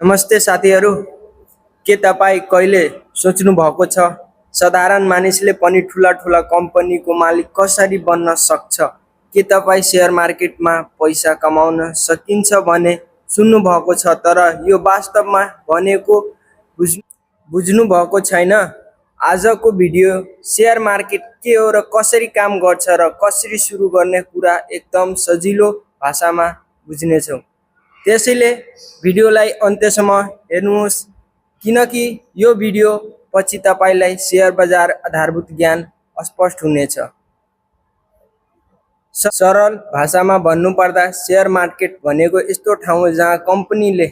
नमस्ते साथीहरू, के तपाईँ कहिले सोच्नु भएको छ साधारण मानिसले पनि ठुला ठुला कम्पनीको मालिक कसरी बन्न सक्छ? के तपाईँ शेयर मार्केटमा पैसा कमाउन सकिन्छ भने सुन्नु भएको छ, तर यो वास्तवमा भनेको बुझ्नु भएको छैन? आजको भिडियो शेयर मार्केट के हो र कसरी काम गर्छ र कसरी सुरु गर्ने कुरा एकदम सजिलो भाषामा बुझ्नेछौँ। त्यसैले भिडियोलाई अन्त्यसम्म हेर्नुहोस्, किनकि यो भिडियो पछि तपाईलाई शेयर बजार आधारभूत ज्ञान स्पष्ट हुनेछ। सरल भाषामा भन्नुपर्दा शेयर मार्केट भनेको यस्तो ठाउँ हो जहाँ कम्पनीले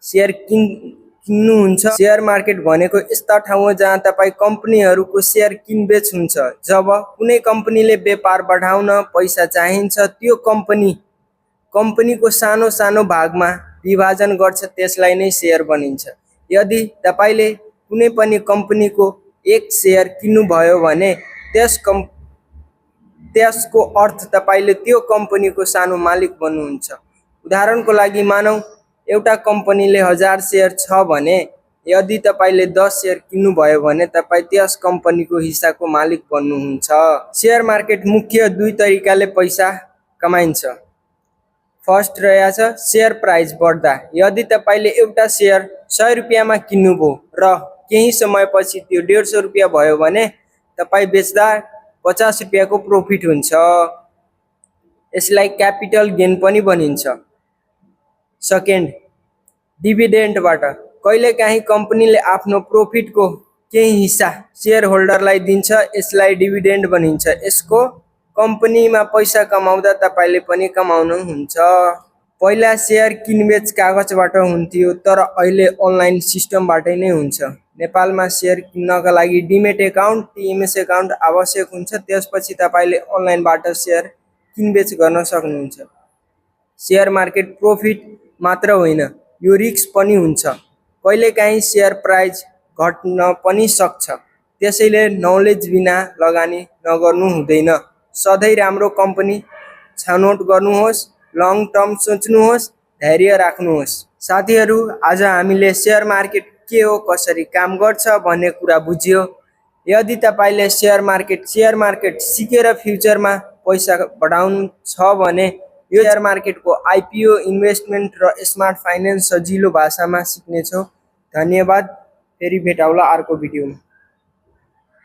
शेयर किन्नुहुन्छ। शेयर मार्केट भनेको यस्ता ठाउँ हो जहाँ तपाईँ कम्पनीहरूको शेयर किनबेच हुन्छ। जब कुनै कम्पनीले व्यापार बढाउन पैसा चाहिन्छ, त्यो कम्पनीको सानो सानो भागमा विभाजन गर्छ, त्यसलाई नै शेयर भनिन्छ। यदि तपाईले कुनै पनि कम्पनीको एक शेयर किन्नुभयो भने त्यसको अर्थ तपाईले त्यो कम्पनीको सानो मालिक बन्नुहुन्छ। उदाहरणको लागि मानौँ एउटा कम्पनीले 1000 शेयर छ भने यदि तपाईले 10 शेयर किन्नुभयो भने तपाईँ त्यस कम्पनीको हिस्साको मालिक बन्नुहुन्छ। शेयर मार्केट मुख्य दुई तरिकाले पैसा कमाइन्छ। फर्स्ट रहेछ शेयर प्राइस बढ्दा। यदि तपाईले एउटा शेयर 100 रुपियाँमा किन्नुभयो र केही समयपछि त्यो 150 रुपियाँ भयो भने तपाईँ बेच्दा 50 रुपियाँको प्रॉफिट हुन्छ। यसलाई क्यापिटल गेन पनि भनिन्छ। सेकेन्ड, डिभिडेन्डबाट। कहिलेकाहीँ कम्पनीले आफ्नो प्रॉफिटको केही हिस्सा शेयर होल्डरलाई दिन्छ, यसलाई डिभिडेन्ड भनिन्छ। यसको कम्पनीमा पैसा कमाउँदा तपाईले पनि कमाउनुहुन्छ। पहिला शेयर किनबेच कागजबाट हुन्थ्यो, तर अहिले अनलाइन सिस्टमबाटै नै हुन्छ। नेपालमा शेयर किन्नका लागि डिमेट एकाउन्ट, टिएमएस एकाउन्ट आवश्यक हुन्छ। त्यसपछि तपाईले अनलाइनबाट शेयर किनबेच गर्न सक्नुहुन्छ। शेयर मार्केट प्रॉफिट मात्र होइन, यो रिस्क पनि हुन्छ। कहिलेकाहीँ शेयर प्राइस घट्न पनि सक्छ, त्यसैले नलेज बिना लगानी नगर्नु हुँदैन। सधैँ राम्रो कम्पनी छानौट गर्नुहोस्, लङ टर्म सोच्नुहोस्, धैर्य राख्नुहोस्। साथीहरू, आज हामीले शेयर मार्केट के हो, कसरी काम गर्छ भन्ने कुरा बुझ्यो। यदि तपाईले शेयर मार्केट सिकेर फ्युचरमा पैसा बढाउनु छ भने यो शेयर मार्केटको आइपिओ, इन्भेस्टमेन्ट र स्मार्ट फाइनेन्स सजिलो भाषामा सिक्नेछौँ। धन्यवाद। फेरि भेटौँला अर्को भिडियोमा।